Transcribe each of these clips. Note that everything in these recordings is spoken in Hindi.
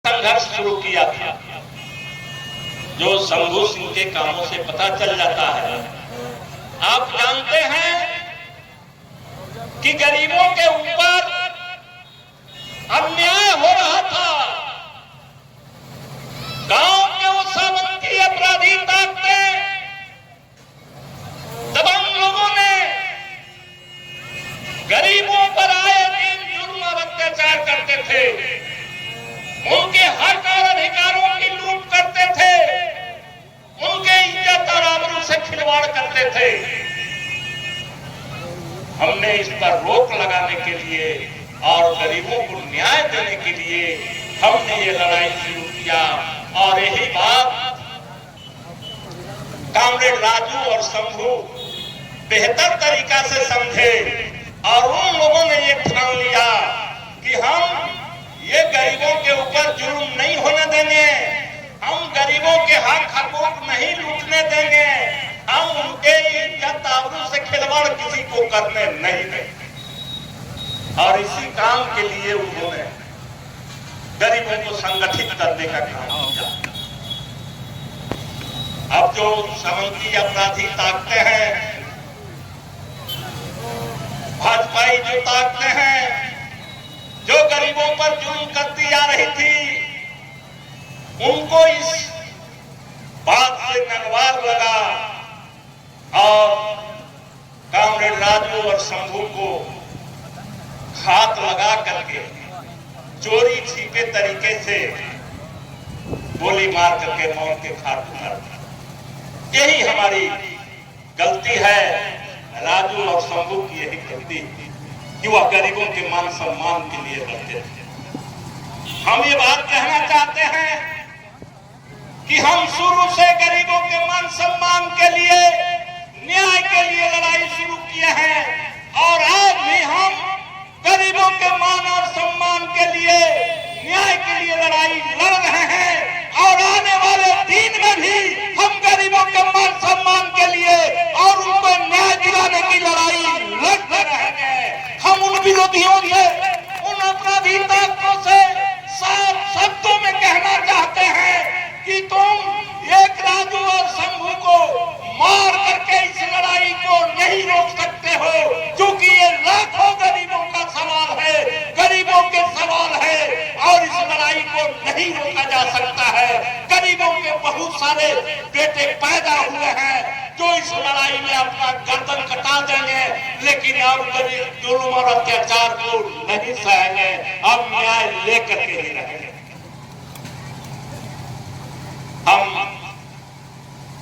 संघर्ष शुरू किया था, जो शंभू सिंह के कामों से पता चल जाता है। आप जानते हैं कि गरीबों के ऊपर अन्याय हो रहा था। गांव के वो सामंती अपराधी ताकते दबंग लोगों ने गरीबों पर आए दिन जुर्म और अत्याचार करते थे, उनके हक और अधिकारों की लूट करते थे, उनके इज्जत और आबरू से खिलवाड़ करते थे। हमने इस पर रोक लगाने के लिए और गरीबों को न्याय देने के लिए हमने ये लड़ाई शुरू किया। और यही बात कामरेड राजू और शंभू बेहतर तरीका से समझे और उन लोगों ने ये ठान लिया कि हम ये गरीबों के ऊपर जुल्म नहीं होने देंगे, हम गरीबों के हक हकूक नहीं लूटने देंगे, हम उनके इज्जत आबरू से खिलवाड़ किसी को करने नहीं देंगे। और इसी काम के लिए उन्होंने गरीबों को संगठित करने का काम किया। अब जो सामंती अपराधी ताकते हैं, भाजपाई जो ताकते हैं, जो गरीबों पर जुल्म करती जा रही थी, उनको इस बात से नगवार लगा और कामरेड राजू और शंभू को हाथ लगा करके चोरी छिपे तरीके से गोली मार करके मौत के घाट उतार दिया। यही हमारी गलती है, राजू और शंभू की यही गलती कि वह गरीबों के मान सम्मान के लिए लड़ते थे। हम ये बात कहना चाहते हैं कि हम शुरू से गरीबों के मान सम्मान के लिए, न्याय के लिए लड़ाई शुरू किए हैं और आज भी हम गरीबों के मान और सम्मान के लिए, न्याय के लिए लड़ाई लड़ रहे हैं। और आने वाले दिन में भी हम गरीबों के मान सम्मान के लिए और उनको न्याय दिलाने की लड़ाई लड़ते रहेंगे। हम उन विरोधियों से, उन अपराधी ताकतों से साफ शब्दों में कहना चाहते हैं कि तुम एक राजू और शंभू को मार करके इस लड़ाई को नहीं रोक सकते हो, क्योंकि ये लाखों गरीबों का सवाल है, गरीबों के सवाल है और इस लड़ाई को नहीं रोका जा सकता है। गरीबों के बहुत सारे बेटे पैदा हुए हैं जो इस लड़ाई में अपना गर्दन कटा देंगे, लेकिन अब गरीब जुल्म और अत्याचार को नहीं सहेंगे, अब न्याय लेकर के ही रहेंगे। हम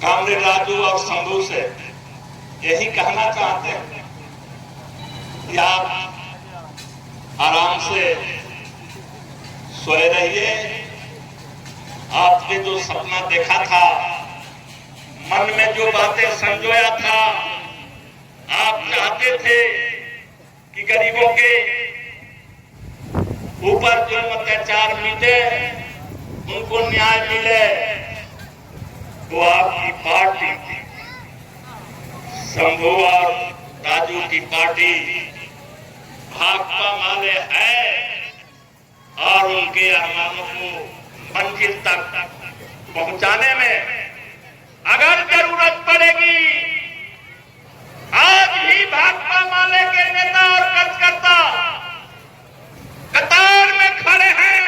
कामरेड राजू और शंभू से यही कहना चाहते हैं कि आप आराम से सोए रहिए। आपने जो सपना देखा था, मन में जो बातें संजोया था, आप चाहते थे कि गरीबों के ऊपर जो अत्याचार मिटे, उनको न्याय मिले, तो आपकी पार्टी, शंभू और राजू की पार्टी भाकपा वाले है और उनके अरमानों को मंजिल तक पहुंचाने में अगर जरूरत पड़ेगी, आज भी भाकपा वाले के नेता और कार्यकर्ता कतार में खड़े हैं,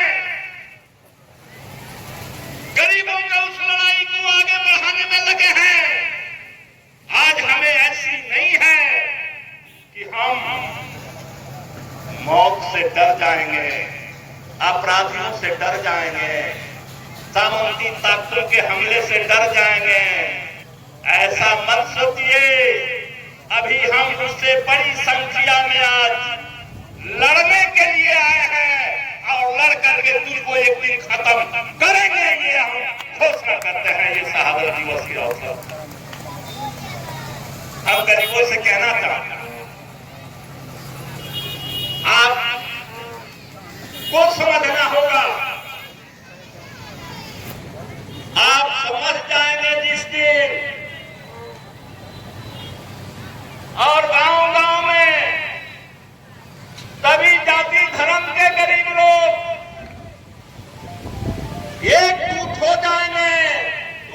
गरीबों के उस लड़ाई को आगे बढ़ाने में लगे हैं। आज हमें ऐसी नहीं है कि हम मौत से डर जाएंगे, अपराधियों से डर जाएंगे, सामंती ताकतों के हमले से डर जाएंगे। ऐसा मत सोचिए। अभी हम उससे बड़ी संख्या में आज लड़ने के लिए आए हैं और लड़ करके तुझको एक दिन खत्म करेंगे, ये हम घोषणा करते हैं। ये शहादत दिवस के अवसर हम गरीबों से कहना चाहते हैं, आपको समझना होगा। आप समझ जाएंगे जिस दिन और गांव-गांव में सभी जाति धर्म के गरीब लोग एकजुट हो जाएंगे,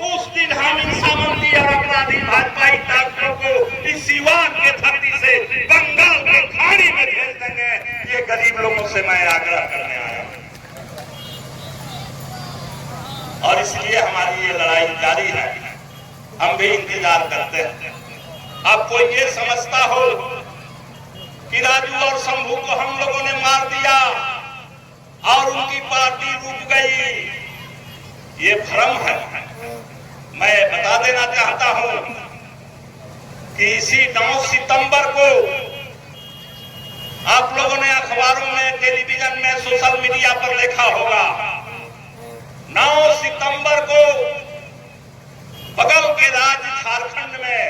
उस दिन हम इन सामंती और अपराधी भाजपाई ताकतों को इस सीवान के धरती से बंगाल के खाड़ी में भेज देंगे। ये गरीब लोगों से मैं आग्रह करने आया हूं और इसलिए हमारी ये लड़ाई जारी है। हम भी इंतजार करते हैं। अब कोई ये समझता हो कि राजू और शंभू को हम लोगों ने मार दिया और उनकी पार्टी रुक गई, ये भ्रम है। मैं बता देना चाहता हूं कि इसी 9 सितंबर को आप लोगों ने अखबारों में, टेलीविजन में, सोशल मीडिया पर देखा होगा। 9 सितंबर को बगल के राज्य झारखंड में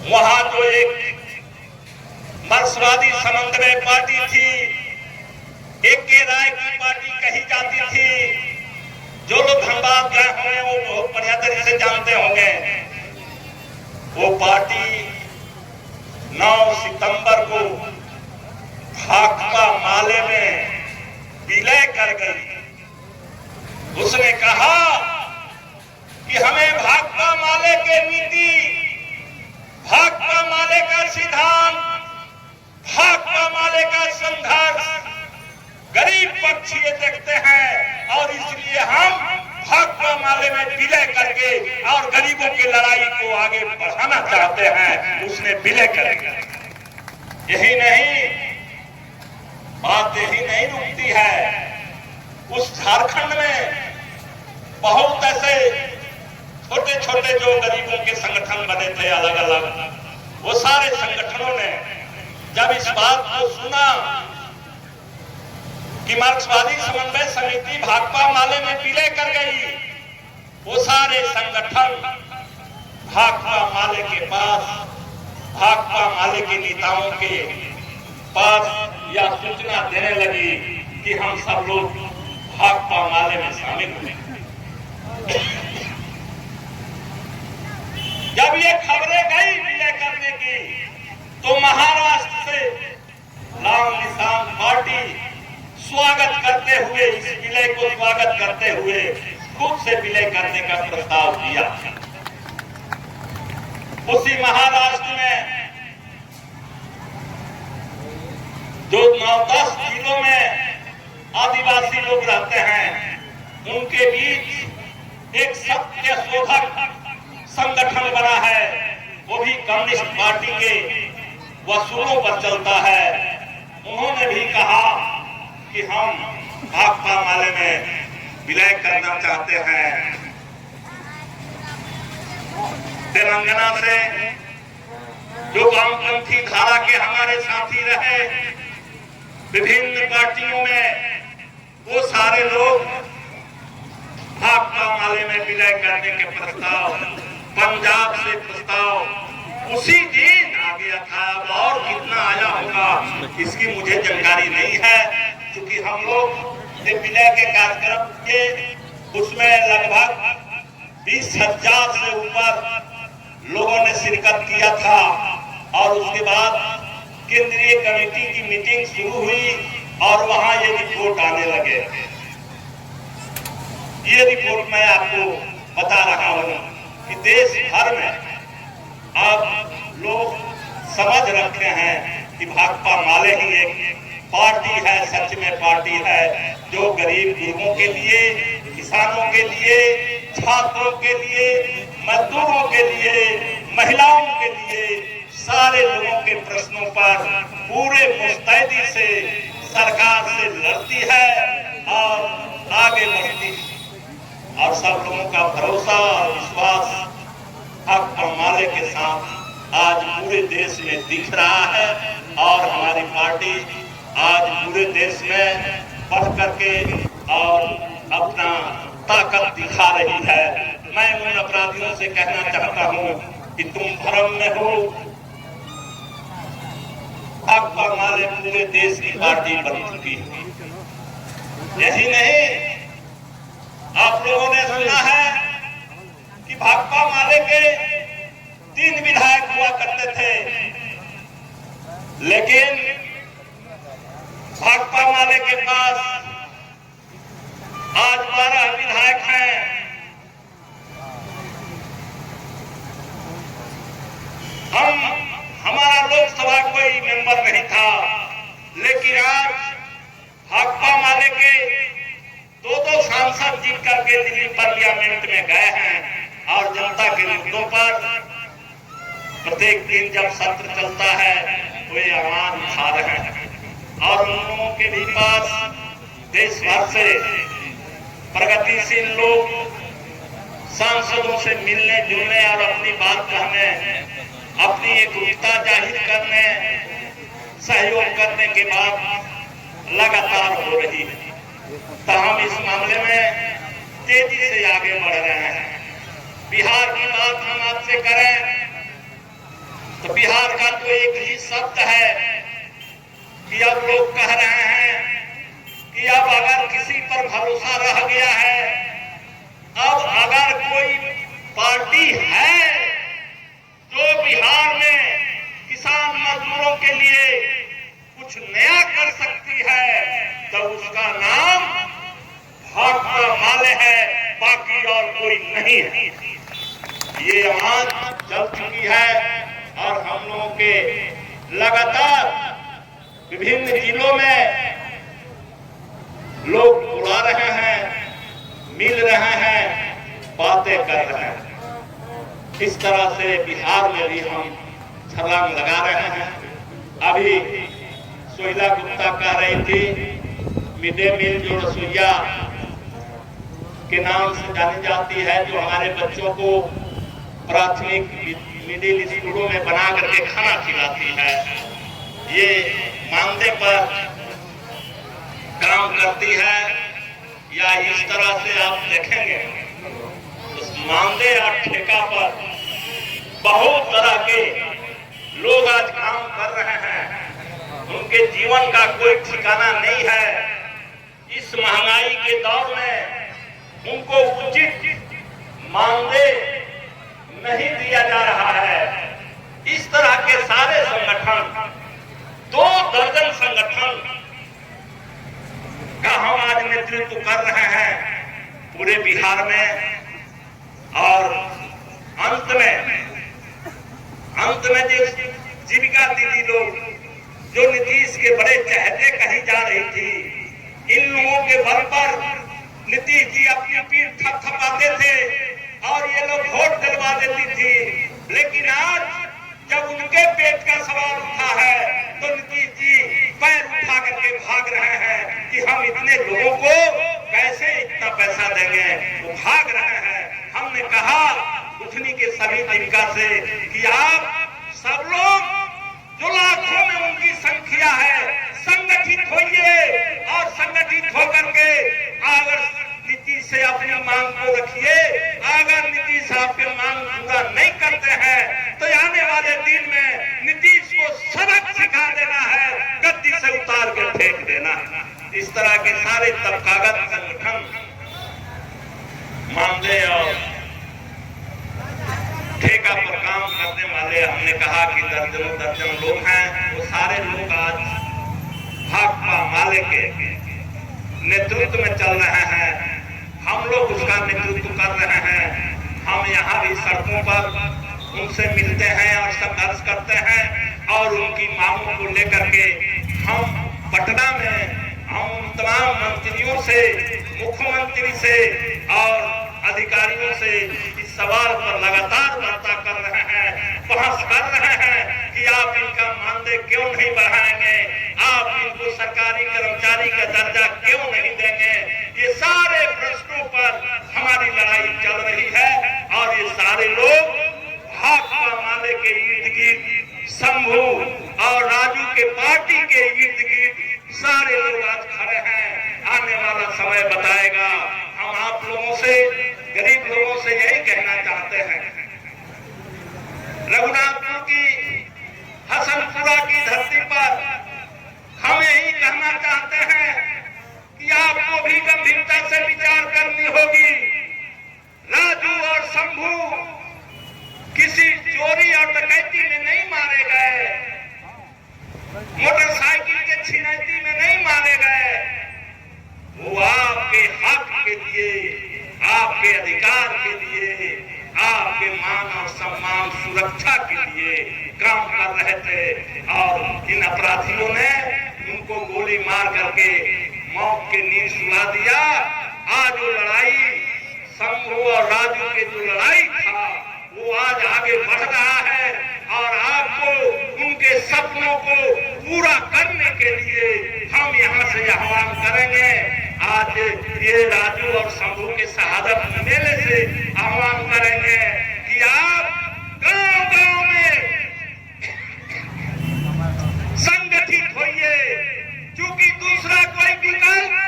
वहां जो एक मार्क्सवादी समन्वय पार्टी थी, एक के राय की पार्टी कही जाती थी, जो लोग धनबाद गए होंगे वो बहुत बढ़िया तरीके से जानते होंगे। वो पार्टी 9 सितंबर को भाकपा माले में विलय कर गई। उसने कहा कि हमें भाकपा माले के नीति, भाकपा माले का सिद्धांत, भाकपा माले का संघर्ष गरीब पक्ष ये देखते हैं और इसलिए हम भाकपा माले में विलय करके और गरीबों की लड़ाई को आगे बढ़ाना चाहते हैं। उसने विलय कर दिया। यही नहीं, बात यही नहीं रुकती है। उस झारखंड में बहुत ऐसे छोटे छोटे जो गरीबों के संगठन बने थे अलग अलग, वो सारे संगठनों ने जब इस बात को सुना कि मार्क्सवादी समन्वय समिति भाकपा माले में विलय कर गई, वो सारे संगठन भाकपा माले के पास, भाकपा माले के नेताओं के पास यह सूचना देने लगी कि हम सब लोग भाकपा माले में शामिल हुए। जब ये खबरें गई विलय करने की, तो महाराष्ट्र से लाल निशान पार्टी स्वागत करते हुए, इस विलय को स्वागत करते हुए खुद से विलय करने का प्रस्ताव दिया। उसी महाराष्ट्र में जो 9-10 जिलों में आदिवासी लोग रहते हैं, उनके बीच एक सत्य शोधक संगठन बना है। वो भी कम्युनिस्ट पार्टी के वसूलों पर चलता है। उन्होंने भी कहा कि हम भाकपा माले में विलय करना चाहते हैं। तेलंगाना से जो वामपंथी धारा के हमारे साथी रहे विभिन्न पार्टियों में, वो सारे लोग भाकपा माले में विलय करने के प्रस्ताव, पंजाब से प्रस्ताव उसी दिन आ गया था। और कितना आया होगा इसकी मुझे जानकारी नहीं है, क्योंकि हम लोग विलय के कार्यक्रम के उसमें लगभग 20,000 से ऊपर लोगों ने शिरकत किया था। और उसके बाद केंद्रीय कमेटी की मीटिंग शुरू हुई और वहां ये रिपोर्ट आने लगे। ये रिपोर्ट मैं आपको बता रहा हूं कि देश भर में अब लोग समझ रखे हैं कि भाकपा माले ही एक पार्टी है, सच में पार्टी है, जो गरीब गुरबों के लिए, किसानों के लिए, छात्रों के लिए, मजदूरों के लिए, महिलाओं के लिए, सारे लोगों के प्रश्नों पर पूरे मुस्तैदी से सरकार से लड़ती है और आगे बढ़ती है। और सब लोगों का भरोसा और विश्वास भाकपा माले के साथ आज पूरे देश में दिख रहा है। और हमारी पार्टी आज पूरे देश में बढ़ करके और अपना ताकत दिखा रही है। मैं उन अपराधियों से कहना चाहता हूं कि तुम भ्रम में हो। भाकपा माले पूरे देश की पार्टी बन चुकी है। यही नहीं, आप लोगों ने सुना है कि भाकपा माले के 3 विधायक हुआ करते थे, लेकिन भाकपा माले के पास आज जीत करके दिल्ली पार्लियामेंट में गए हैं और जनता के मुद्दों पर प्रत्येक दिन जब सत्र चलता है वे आवाज उठा रहे हैं और उन लोगों के भी पास देश भर से प्रगतिशील लोग सांसदों से मिलने जुलने और अपनी बात कहने, अपनी एकजुटता जाहिर करने, सहयोग करने के बाद लगातार हो रही है। तो हम इस मामले में तेजी से आगे बढ़ रहे हैं। बिहार की बात हम आपसे करें तो बिहार का तो एक ही शब्द है कि अब लोग कह रहे हैं कि अब अगर किसी पर भरोसा रह गया है, अब अगर कोई पार्टी है जो बिहार में किसान मजदूरों के लिए कुछ नया कर सकती है तो उसका नाम भाकपा माले है, बाकी और कोई नहीं है। ये आवाज चल चुकी है और हम लोगों के लगातार विभिन्न जिलों में लोग बुला रहे हैं, मिल रहे हैं, बातें कर रहे हैं। इस तरह से बिहार में भी हम छलांग लगा रहे हैं। अभी सोहिला गुप्ता कह रही थी मिड डे मील जो रसोइया के नाम से जानी जाती है, जो हमारे बच्चों को प्राथमिक मिडिल स्कूलों में बना करके खाना खिलाती है, ये मानदेय पर काम करती है या इस तरह से आप देखेंगे उस मानदेय और ठेका पर बहुत तरह के लोग आज काम कर रहे हैं। उनके जीवन का कोई ठिकाना नहीं है। इस महंगाई के दौर में उनको उचित मानदेय नहीं दिया जा रहा है। इस तरह के सारे संगठन, 2 दर्जन संगठन का हम आज नेतृत्व कर रहे हैं पूरे बिहार में। और अंत में जो जीविका दीदी लोग जो नीतीश के बड़े चहेते कही जा रही थी, इन लोगों के बल पर नीतीश जी अपनी पीठ थपथपाते थे और ये लोग वोट दिलवा देती थी। लेकिन आज जब उनके पेट का सवाल उठा है तो नीतीश जी पैर उठा करके भाग रहे हैं कि हम इतने लोगों को कैसे इतना पैसा देंगे, वो भाग रहे हैं। हमने कहा उठनी के सभी जीविका से कि आप सब लोग जो लाखों में उनकी संख्या है संगठित होइए और संगठित होकर के अगर नीतीश से अपनी मांग को रखिए। अगर नीतीश आपके मांग पूरा नहीं करते हैं तो आने वाले दिन में नीतीश को सबक सिखा देना है, गद्दी से उतार के फेंक देना। इस तरह के सारे तबकागत संगठन मानदेय और ठेका पर काम करने वाले, हमने कहा कि दर्जनों दर्जन लोग हैं, वो सारे लोग आज भाकपा माले के नेतृत्व में चल रहे हैं। हम लोग उसका नेतृत्व कर रहे हैं। हम यहाँ भी सड़कों पर उनसे मिलते हैं और संघर्ष करते हैं और उनकी मांगों को लेकर के हम पटना में हम तमाम मंत्रियों से, मुख्यमंत्री से और अधिकारियों से इस सवाल पर लगातार वार्ता कर रहे हैं, बहस कर रहे हैं कि आप इनका मानदेय क्यों नहीं बढ़ाएंगे, आप इनको सरकारी कर्मचारी का दर्जा क्यों नहीं देंगे। ये सारे प्रश्नों पर हमारी लड़ाई चल रही है और ये सारे लोग भाकपा माले के इर्द गिर्द, शंभू और राजू के पार्टी के इर्द गिर्द सारे लोग आज खड़े हैं। आने वाला समय बताएगा। हम आप लोगों से, गरीब लोगों से यही कहना चाहते हैं, रघुनाथपुर की, हसनपुरा की धरती पर हम यही कहना चाहते हैं कि आपको भी गंभीरता से विचार करनी होगी। राजू और शंभू किसी चोरी और डकैती में नहीं मारे गए, मोटरसाइकिल के छिनैती में नहीं मारे गए। वो आपके हक के लिए, आपके अधिकार के लिए, आपके मान और सम्मान सुरक्षा के लिए काम कर रहे थे और इन अपराधियों ने उनको गोली मार करके मौत के नींद सुला दिया। आज वो लड़ाई शंभू और राजू की जो लड़ाई था वो आज आगे बढ़ रहा है और आपको उनके सपनों को पूरा करने के लिए हम यहाँ से आह्वान करेंगे। आज ये राजू और शंभू के शहादत मेले से आह्वान करेंगे कि आप गांव-गांव में संगठित होइए, क्योंकि दूसरा कोई विकल्प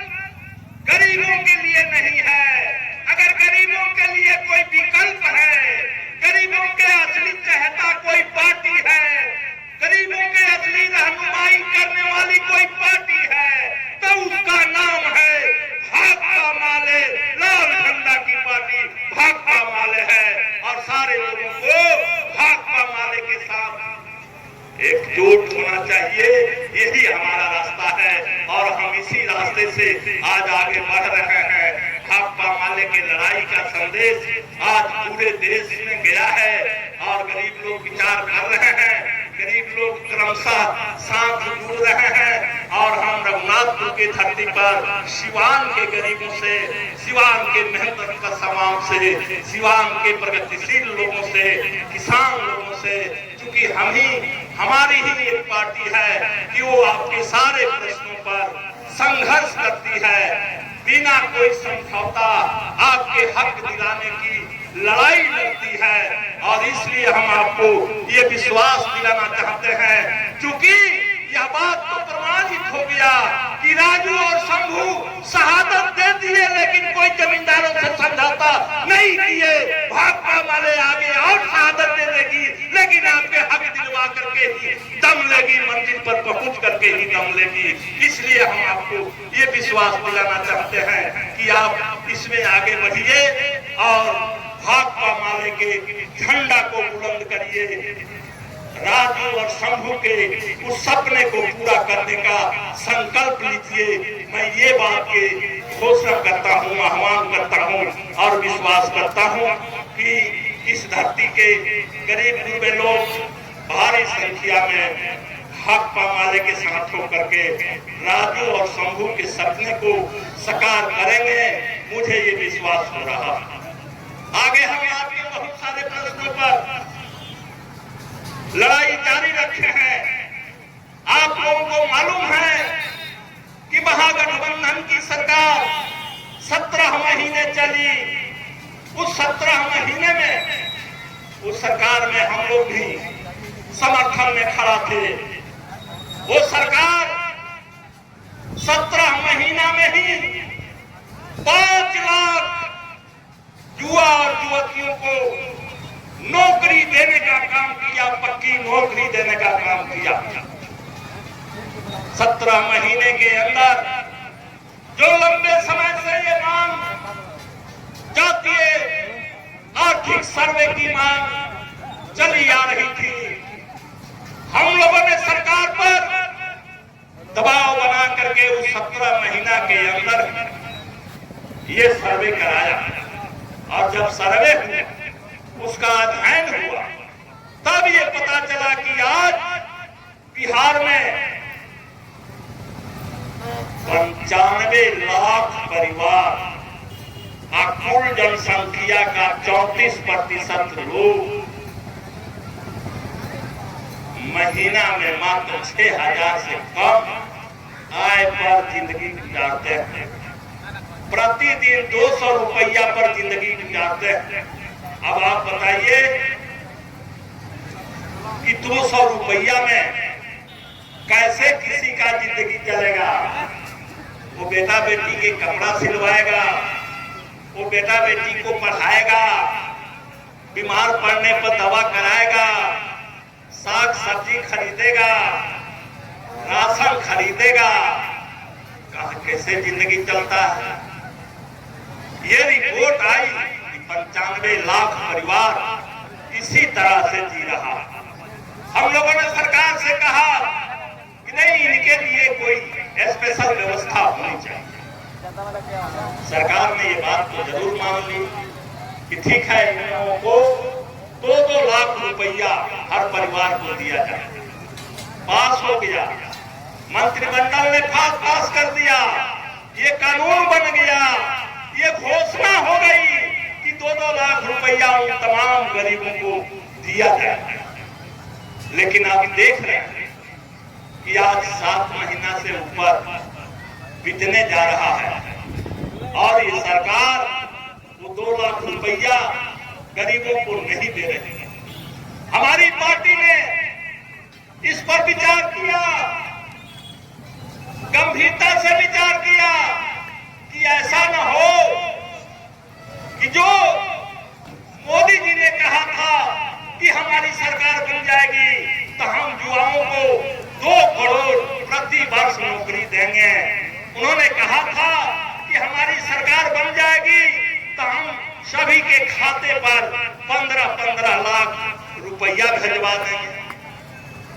गरीबों के लिए नहीं है। अगर गरीबों के लिए कोई विकल्प है, गरीबों के असली चहेता कोई पार्टी है, गरीबों के असली रहनुमाई करने वाली कोई पार्टी है, तो उसका नाम है भाकपा माले। लाल झंडा की पार्टी भाकपा माले है और सारे लोगों को भाकपा माले के साथ एकजुट होना चाहिए। यही हमारा रास्ता है और हम इसी रास्ते से आज आगे बढ़ रहे हैं। भाकपा माले की लड़ाई का संदेश आज पूरे देश में गया है और गरीब लोग विचार कर रहे हैं, गरीब लोग क्रमशः साथ जुड़ रहे हैं और हम रघुनाथपुर की धरती पर सिवान के गरीबों से, सिवान के मेहनत का समाज से, सिवान के प्रगतिशील लोगों से, किसान लोगों से, क्योंकि हमारी ही एक पार्टी है कि वो आपके सारे प्रश्नों पर संघर्ष करती है, बिना कोई समझौता आपके हक दिलाने की लड़ाई लड़ती है। और इसलिए हम आपको ये विश्वास दिलाना चाहते हैं, क्योंकि यह बात तो प्रमाणित हो गया कि राजू और शंभू शहादत दे दिए लेकिन कोई जमींदारों से समझौता नहीं किए। भाकपा माले आगे और शहादत दे देगी लेकिन आपके हक दिलवा करके ही दम लेगी, मंजिल पर पहुंच करके ही दम लेगी। इसलिए हम आपको ये विश्वास दिलाना चाहते हैं कि आप इसमें आगे बढ़िए और भाकपा माले के झंडा को बुलंद करिए, राजू और शंभू के उस सपने को पूरा करने का संकल्प लीजिए। मैं ये बात के घोषणा करता हूँ, आह्वान करता हूँ और विश्वास करता हूँ कि इस धरती के गरीब लोग भारी संख्या में भाकपा माले के साथ होकर के राजू और शंभू के सपने को साकार करेंगे। मुझे ये विश्वास हो रहा है। आगे हम आपके बहुत सारे प्रश्नों पर लड़ाई जारी रखे हैं। आप लोगों को मालूम है कि महागठबंधन की सरकार 17 महीने चली। उस 17 महीने में उस सरकार में हम लोग भी समर्थन में खड़ा थे। वो सरकार 17 महीना में ही 5 लाख युवा और युवतियों को नौकरी देने का काम किया, पक्की नौकरी देने का काम किया। 17 महीने के अंदर जो लंबे समय से ये मांग, जातीय आर्थिक सर्वे की मांग चली आ रही थी, हम लोगों ने सरकार पर दबाव बना करके उस 17 महीना के अंदर ये सर्वे कराया और जब सर्वे हुआ, उसका अध्ययन हुआ, तब ये पता चला कि आज बिहार में 95 लाख परिवार, कुल जनसंख्या का 34% लोग महीना में मात्र 6,000 से कम आय पर जिंदगी गुजारते हैं। प्रतिदिन 200 रुपया पर जिंदगी गुजारते हैं। अब आप बताइए कि 200 रुपया में कैसे किसी का जिंदगी चलेगा। वो बेटा बेटी के कपड़ा सिलवाएगा, वो बेटा बेटी को पढ़ाएगा, बीमार पड़ने पर दवा कराएगा, साग सब्जी खरीदेगा, राशन खरीदेगा, कैसे जिंदगी चलता है। ये रिपोर्ट आई कि 95 लाख परिवार इसी तरह से जी रहा है। हम लोगों ने सरकार से कहा कि नहीं, इनके लिए कोई स्पेशल व्यवस्था होनी चाहिए। सरकार ने ये बात तो जरूर मान ली कि ठीक है, इन लोगों को 2-2 लाख रुपया हर परिवार को दिया जाए। पास हो गया, मंत्रिमंडल ने पास कर दिया, ये कानून बन गया, ये 2-2 लाख रुपया उन तमाम गरीबों को दिया जाए। लेकिन आप देख रहे हैं कि आज 7 महीना से ऊपर बीतने जा रहा है और ये सरकार वो 2 लाख रुपया गरीबों को नहीं दे रही है। हमारी पार्टी ने इस पर विचार किया, गंभीरता से विचार किया कि ऐसा न हो कि जो मोदी जी ने कहा था कि हमारी सरकार बन जाएगी तो हम युवाओं को 2 करोड़ प्रति वर्ष नौकरी देंगे। उन्होंने कहा था कि हमारी सरकार बन जाएगी तो हम सभी के खाते पर 15-15 लाख रुपया भिजवा देंगे।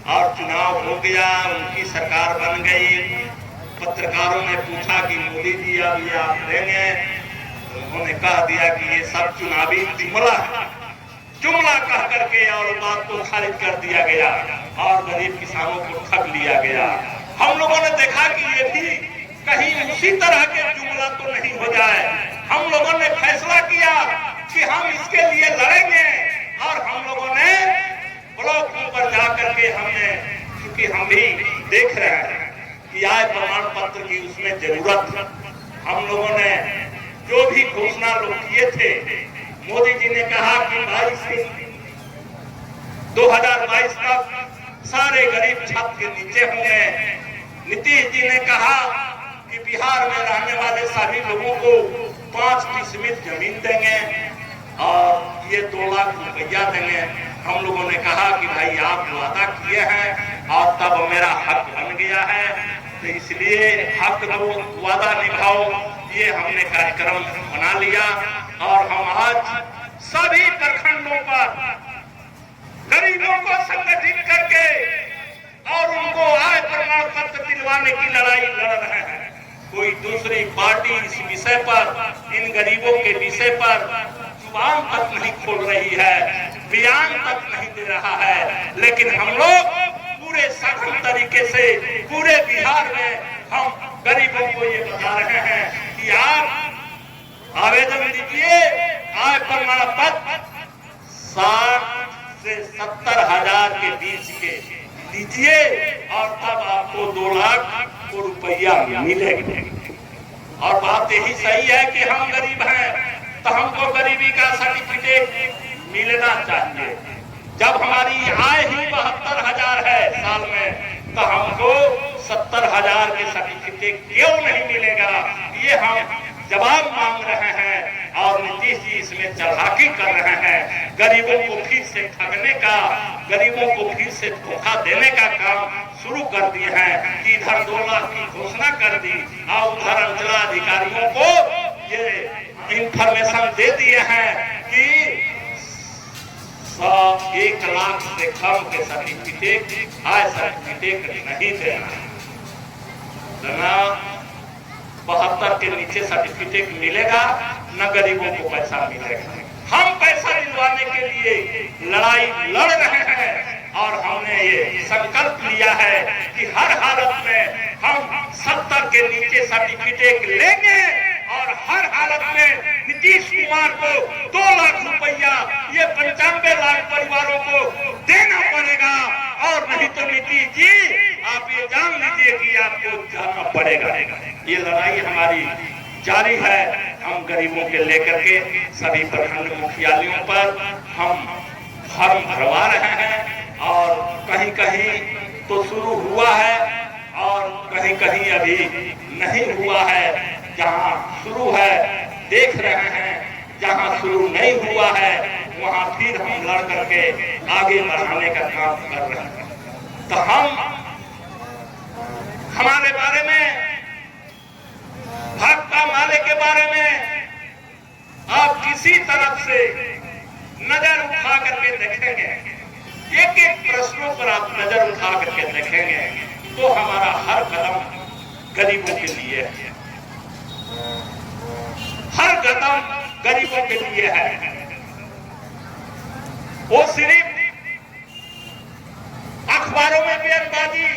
और चुनाव हो गया, उनकी सरकार बन गई। पत्रकारों ने पूछा कि मोदी जी अब ये आप देंगे? उन्होंने कह दिया कि ये सब चुनावी जुमला कह करके और बात को खारिज कर दिया गया और गरीब किसानों को ठग लिया गया। हम लोगों ने देखा कि ये भी कहीं उसी तरह के जुमला तो नहीं हो जाए। हम लोगों ने फैसला किया कि हम इसके लिए लड़ेंगे और हम लोगों ने ब्लॉकों पर जाकर के हमने, क्योंकि हम भी देख रहे हैं कि आय प्रमाण पत्र की उसमें जरूरत है। हम लोगों ने जो भी घोषणा लोग किए थे, मोदी जी ने कहा कि 2022 तक सारे गरीब छत के नीचे होंगे। नीतीश जी ने कहा कि बिहार में रहने वाले सभी लोगों को 5 डिसमिल जमीन देंगे और ये 2 लाख रुपया देंगे। हम लोगों ने कहा कि भाई आप वादा किए हैं और तब मेरा हक बन गया है, तो इसलिए हक दो, वादा निभाओ। ये हमने कार्यक्रम बना लिया और हम आज सभी प्रखंडों पर गरीबों को संगठित करके और उनको आय प्रमाण पत्र दिलवाने की लड़ाई लड़ रहे हैं। कोई दूसरी पार्टी इस विषय पर, इन गरीबों के विषय पर जुबान तक नहीं खोल रही है, बयान तक नहीं दे रहा है। लेकिन हम लोग पूरे सघन तरीके से पूरे बिहार में हम गरीबों को ये बता रहे हैं कि आप आवेदन दीजिए, आय प्रमाण पत्र 60 से 70 हजार के बीच के दीजिए और तब आपको 2 लाख रुपया मिलेगा। और बात यही सही है कि हम गरीब हैं तो हमको गरीबी का सर्टिफिकेट मिलना चाहिए। जब हमारी आय ही 72 हजार है साल में, तो हमको 70 हजार के सर्टिफिकेट क्यों नहीं मिलेगा? ये हम जवाब मांग रहे हैं और नीतीश जी इसमें चलाकी कर रहे हैं। गरीबों को फिर से ठगने का, गरीबों को फिर से धोखा देने का काम शुरू कर दिए हैं कि इधर 2 लाख की घोषणा कर दी और उधर अंचलाधिकारियों को ये इंफॉर्मेशन दे दिए हैं कि 1 लाख से कम के सर्टिफिकेट, आय सर्टिफिकेट नहीं देना। 72 के नीचे सर्टिफिकेट मिलेगा, न गरीबों को पैसा मिलेगा। हम पैसा दिलवाने के लिए लड़ाई लड़ रहे हैं और हमने ये संकल्प लिया है कि हर हालत में हम 70 के नीचे सर्टिफिकेट लेंगे और हर हालत में नीतीश कुमार को 2 लाख रुपया ये 95 लाख परिवारों को देना पड़ेगा। और नहीं तो नीतीश जी आप ये जान लीजिए कि आपको जाना पड़ेगा। ये लड़ाई हमारी जारी है। हम गरीबों के लेकर के सभी प्रखंड मुखियालयों पर हम फॉर्म भरवा रहे हैं और कहीं कहीं तो शुरू हुआ है और कहीं कहीं अभी नहीं हुआ है। जहां शुरू है देख रहे हैं, जहां शुरू नहीं हुआ है वहां फिर हम लड़ करके आगे बढ़ाने का काम कर रहे हैं। तो हम हमारे बारे में, भाकपा माले के बारे में आप किसी तरफ से नजर उठा करके देखेंगे, एक एक प्रश्नों पर आप नजर उठा करके देखेंगे तो हमारा हर कदम गरीबों के लिए है, हर कदम गरीबों के लिए है। वो सिर्फ अखबारों में बयानबाजी,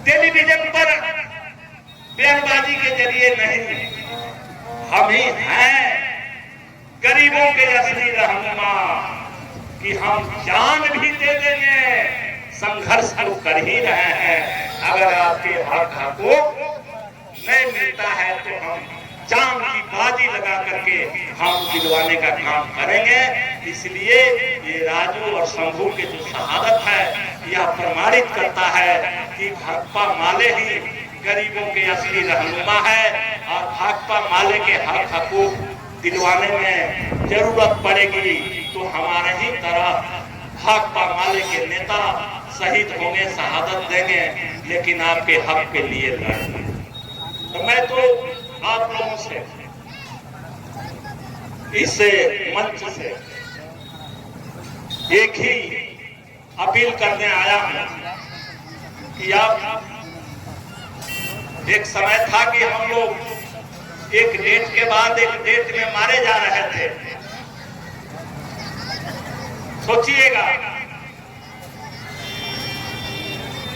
टेलीविजन पर बयानबाजी के जरिए नहीं, हम ही हैं गरीबों के असली रहनुमा कि हम जान भी दे देंगे, संघर्ष तो कर ही रहे हैं। अगर आपके हक को नहीं मिलता है तो हम जान की बाजी लगा करके हम दिलवाने का काम करेंगे। इसलिए ये राजू और शंभू के जो शहादत है यह प्रमाणित करता है कि भाकपा माले ही गरीबों के असली रहनुमा है और भाकपा माले के हक हकूक दिलवाने में जरूरत पड़ेगी तो हमारे ही तरह भाकपा माले के नेता शहीद होंगे, शहादत देंगे, लेकिन आपके हक के लिए लड़ेंगे। तो मैं तो आप लोगों से इस मंच से एक ही अपील करने आया हूं कि आप, एक समय था कि हम लोग एक डेट के बाद एक डेट में मारे जा रहे थे। सोचिएगा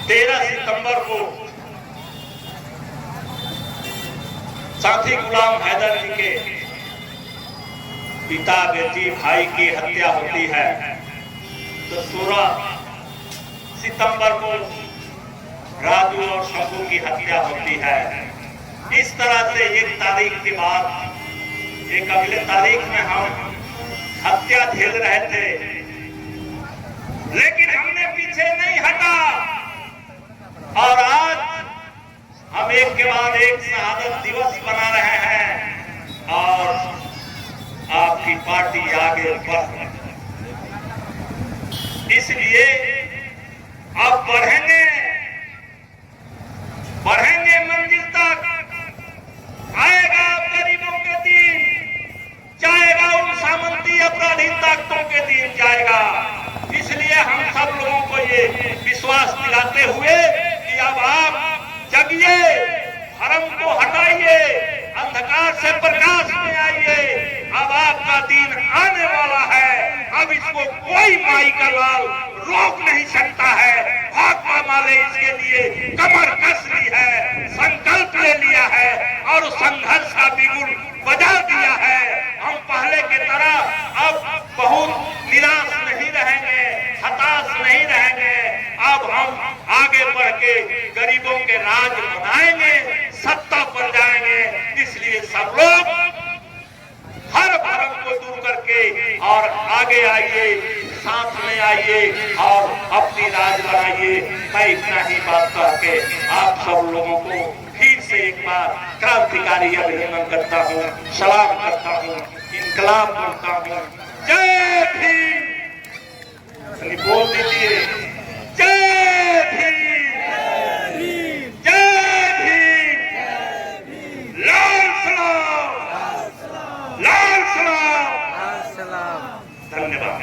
13 सितंबर को साथी गुलाम हैदर जी के पिता, बेटी, भाई की हत्या होती है तो 16 सितंबर को राजू और शंभू की हत्या होती है। इस तरह से एक तारीख के बाद एक अगले तारीख में हम हत्या झेल रहे थे, लेकिन हमने पीछे नहीं हटा और आज हम एक के बाद एक शहादत दिवस मना रहे हैं और आपकी पार्टी आगे बढ़ रही है। इसलिए अब बढ़ेंगे मंजिल तक, आएगा गरीबों के दिन, जाएगा उन सामंती अपराधी ताकतों के दिन जाएगा। इसलिए हम सब लोगों को ये विश्वास दिलाते हुए कि अब आप जगिए, भरम को हटाइए, अंधकार से प्रकाश में आइए। अब आपका दिन आने वाला है, अब इसको कोई माई का लाल रोक नहीं सकता है। भाकपा माले इसके लिए कमर कस ली है, संकल्प ले लिया है और संघर्ष का बिगुल बजा दिया है। हम पहले की तरह अब बहुत निराश नहीं रहेंगे, हताश नहीं रहेंगे। अब हम आगे बढ़ के गरीबों के राज बनाएंगे, सत्ता पर जाएंगे। इसलिए सब लोग हर भरम को दूर करके और आगे आइए, साथ में आइए और अपनी राज बनाइए। मैं इतना ही बात करके आप सब लोगों को फिर से एक बार क्रांतिकारी अभिनंदन करता हूँ, सलाम करता हूँ, इनकलाब करता हूँ। जय भीम, बोल दीजिए जय भीम, जय भीम, लाल सलाम, लाल सलाम। धन्यवाद।